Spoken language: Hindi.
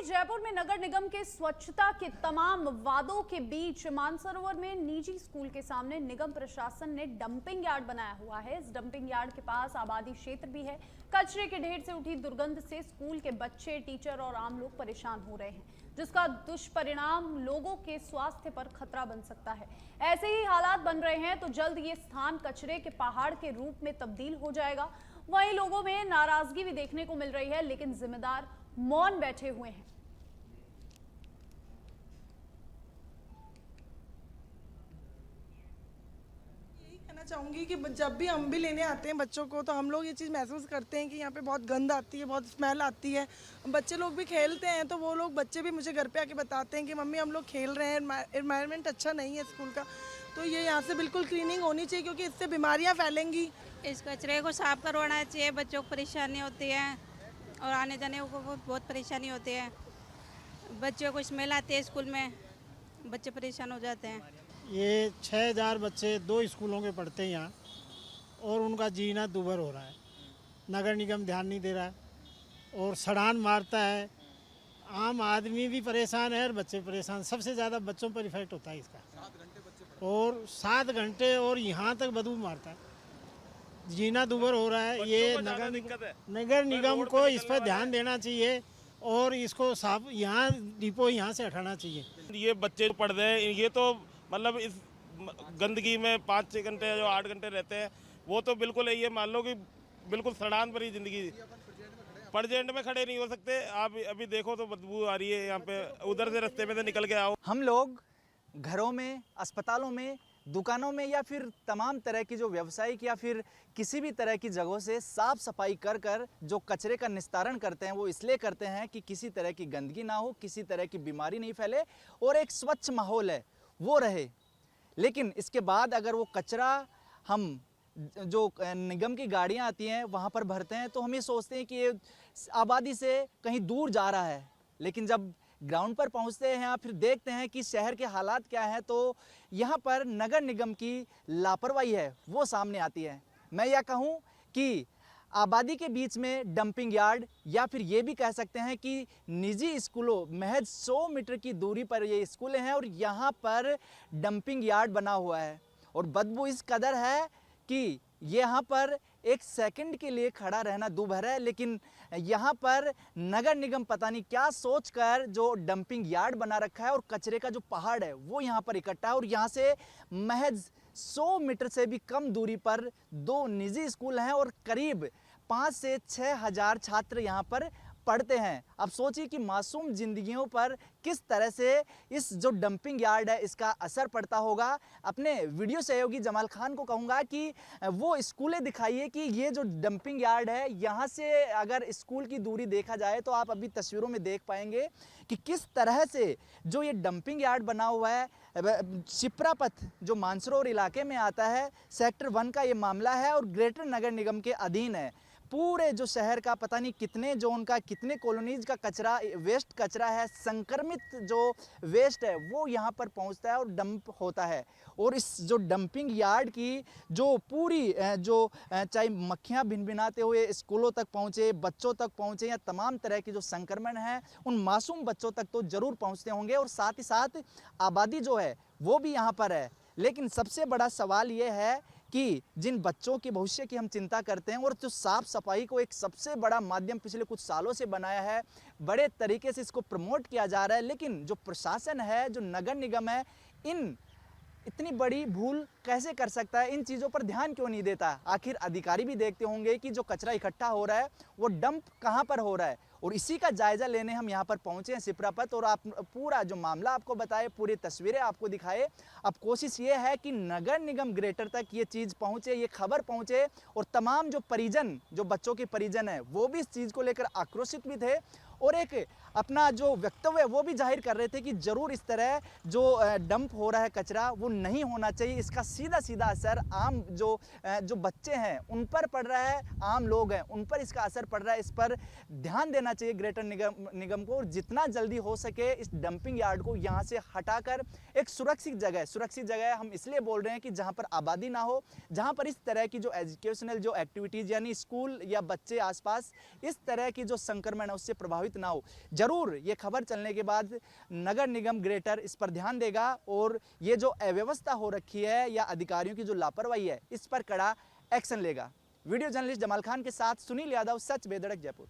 जयपुर में नगर निगम के स्वच्छता के तमाम वादों के बीच मानसरोवर में निजी स्कूल के सामने निगम प्रशासन ने डंपिंग यार्ड बनाया हुआ है। इस डंपिंग यार्ड के पास आबादी क्षेत्र भी है। कचरे के ढेर से उठी दुर्गंध से स्कूल के बच्चे, टीचर और आम लोग परेशान हो रहे हैं, जिसका दुष्परिणाम लोगों के स्वास्थ्य पर खतरा बन सकता है। ऐसे ही हालात बन रहे हैं तो जल्द ये स्थान कचरे के पहाड़ के रूप में तब्दील हो जाएगा। वहीं लोगों में नाराजगी भी देखने को मिल रही है, लेकिन जिम्मेदार मौन बैठे हुए हैं। यही कहना चाहूँगी कि जब भी हम भी लेने आते हैं बच्चों को, तो हम लोग ये चीज़ महसूस करते हैं कि यहाँ पे बहुत गंद आती है, बहुत स्मेल आती है। बच्चे लोग भी खेलते हैं तो वो लोग बच्चे भी मुझे घर पे आके बताते हैं कि मम्मी हम लोग खेल रहे हैं, एनवायरनमेंट अच्छा नहीं है स्कूल का। तो ये यहाँ से बिल्कुल क्लीनिंग होनी चाहिए, क्योंकि इससे बीमारियाँ फैलेंगी। इस कचरे को साफ करवाना चाहिए। बच्चों को परेशानी होती है और आने जाने को बहुत परेशानी होती है। बच्चों को स्मेल आती है, स्कूल में बच्चे परेशान हो जाते हैं। ये 6000 बच्चे 2 स्कूलों के पढ़ते हैं यहाँ, और उनका जीना दूभर हो रहा है। नगर निगम ध्यान नहीं दे रहा है और सड़ान मारता है। आम आदमी भी परेशान है और बच्चे परेशान। सबसे ज़्यादा बच्चों पर इफेक्ट होता है इसका, और 7 घंटे और यहाँ तक बदबू मारता है। जीना दूभर हो रहा है। ये नगर निगम को इस पर ध्यान देना चाहिए और इसको साफ यहाँ डिपो यहाँ से हटाना चाहिए। ये बच्चे पढ़ रहे हैं, ये तो मतलब इस गंदगी में 5-6 घंटे या 8 घंटे रहते हैं, वो तो बिल्कुल ये मान लो कि बिल्कुल सड़ान भरी जिंदगी। परजेंट में खड़े नहीं हो सकते। आप अभी देखो तो बदबू आ रही है यहाँ पे, उधर से रास्ते में से निकल के आओ। हम लोग घरों में, अस्पतालों में, दुकानों में या फिर तमाम तरह की जो व्यावसायिक या फिर किसी भी तरह की जगहों से साफ सफाई कर कर जो कचरे का निस्तारण करते हैं, वो इसलिए करते हैं कि किसी तरह की गंदगी ना हो, किसी तरह की बीमारी नहीं फैले और एक स्वच्छ माहौल है वो रहे। लेकिन इसके बाद अगर वो कचरा हम जो निगम की गाड़ियां आती हैं वहाँ पर भरते हैं, तो हम ये सोचते हैं कि ये आबादी से कहीं दूर जा रहा है। लेकिन जब ग्राउंड पर पहुंचते हैं या फिर देखते हैं कि शहर के हालात क्या हैं, तो यहाँ पर नगर निगम की लापरवाही है वो सामने आती है। मैं यह कहूँ कि आबादी के बीच में डंपिंग यार्ड, या फिर ये भी कह सकते हैं कि निजी स्कूलों, महज 100 मीटर की दूरी पर ये स्कूलें हैं और यहाँ पर डंपिंग यार्ड बना हुआ है। और बदबू इस कदर है कि यहाँ पर एक सेकंड के लिए खड़ा रहना दूभर है। लेकिन यहाँ पर नगर निगम पता नहीं क्या सोचकर जो डंपिंग यार्ड बना रखा है और कचरे का जो पहाड़ है वो यहाँ पर इकट्ठा है। और यहाँ से महज 100 मीटर से भी कम दूरी पर 2 निजी स्कूल हैं और करीब 5 से 6 हज़ार छात्र यहाँ पर पढ़ते हैं। अब सोचिए कि मासूम जिंदगियों पर किस तरह से इस जो डंपिंग यार्ड है इसका असर पड़ता होगा। अपने वीडियो सहयोगी जमाल खान को कहूँगा कि वो स्कूलें दिखाइए कि ये जो डंपिंग यार्ड है यहाँ से अगर स्कूल की दूरी देखा जाए तो आप अभी तस्वीरों में देख पाएंगे कि किस तरह से जो ये डंपिंग यार्ड बना हुआ है। शिप्रा पथ जो मानसरोवर इलाके में आता है, सेक्टर 1 का ये मामला है और ग्रेटर नगर निगम के अधीन है। पूरे जो शहर का पता नहीं कितने जोन का, कितने कॉलोनीज का कचरा, वेस्ट कचरा है, संक्रमित जो वेस्ट है वो यहाँ पर पहुँचता है और डंप होता है। और इस जो डंपिंग यार्ड की जो पूरी जो चाहे मक्खियाँ भिनभिनाते हुए स्कूलों तक पहुँचे, बच्चों तक पहुँचे, या तमाम तरह के जो संक्रमण हैं उन मासूम बच्चों तक तो ज़रूर पहुँचते होंगे और साथ ही साथ आबादी जो है वो भी यहाँ पर है। लेकिन सबसे बड़ा सवाल ये है कि जिन बच्चों के भविष्य की हम चिंता करते हैं और जो साफ सफाई को एक सबसे बड़ा माध्यम पिछले कुछ सालों से बनाया है, बड़े तरीके से इसको प्रमोट किया जा रहा है, लेकिन जो प्रशासन है, जो नगर निगम है, इतनी बड़ी भूल कैसे कर सकता है? इन चीज़ों पर ध्यान क्यों नहीं देता? आखिर अधिकारी भी देखते होंगे कि जो कचरा इकट्ठा हो रहा है वो डंप कहाँ पर हो रहा है, और इसी का जायजा लेने हम यहाँ पर पहुँचे हैं शिप्रापत। और आप पूरा जो मामला आपको बताए, पूरी तस्वीरें आपको दिखाए। अब कोशिश ये है कि नगर निगम ग्रेटर तक ये चीज़ पहुँचे, ये खबर पहुँचे, और तमाम जो परिजन, जो बच्चों के परिजन हैं, वो भी इस चीज़ को लेकर आक्रोशित भी थे और एक अपना जो वक्तव्य वो भी जाहिर कर रहे थे कि ज़रूर इस तरह जो डंप हो रहा है कचरा वो नहीं होना चाहिए। इसका सीधा सीधा असर आम जो बच्चे हैं उन पर पड़ रहा है, आम लोग हैं उन पर इसका असर पड़ रहा है। इस पर ध्यान देना चाहिए ग्रेटर निगम को, और जितना जल्दी हो सके इस डंपिंग यार्ड को यहाँ से हटाकर एक सुरक्षित जगह हम इसलिए बोल रहे हैं कि जहाँ पर आबादी ना हो, जहाँ पर इस तरह की जो एजुकेशनल जो एक्टिविटीज़ यानी स्कूल या बच्चे आसपास इस तरह की जो संक्रमण है उससे प्रभावित प्रदूषित ना हो। जरूर ये खबर चलने के बाद नगर निगम ग्रेटर इस पर ध्यान देगा और ये जो अव्यवस्था हो रखी है या अधिकारियों की जो लापरवाही है इस पर कड़ा एक्शन लेगा। वीडियो जर्नलिस्ट जमाल खान के साथ सुनील यादव, सच बेधड़क, जयपुर।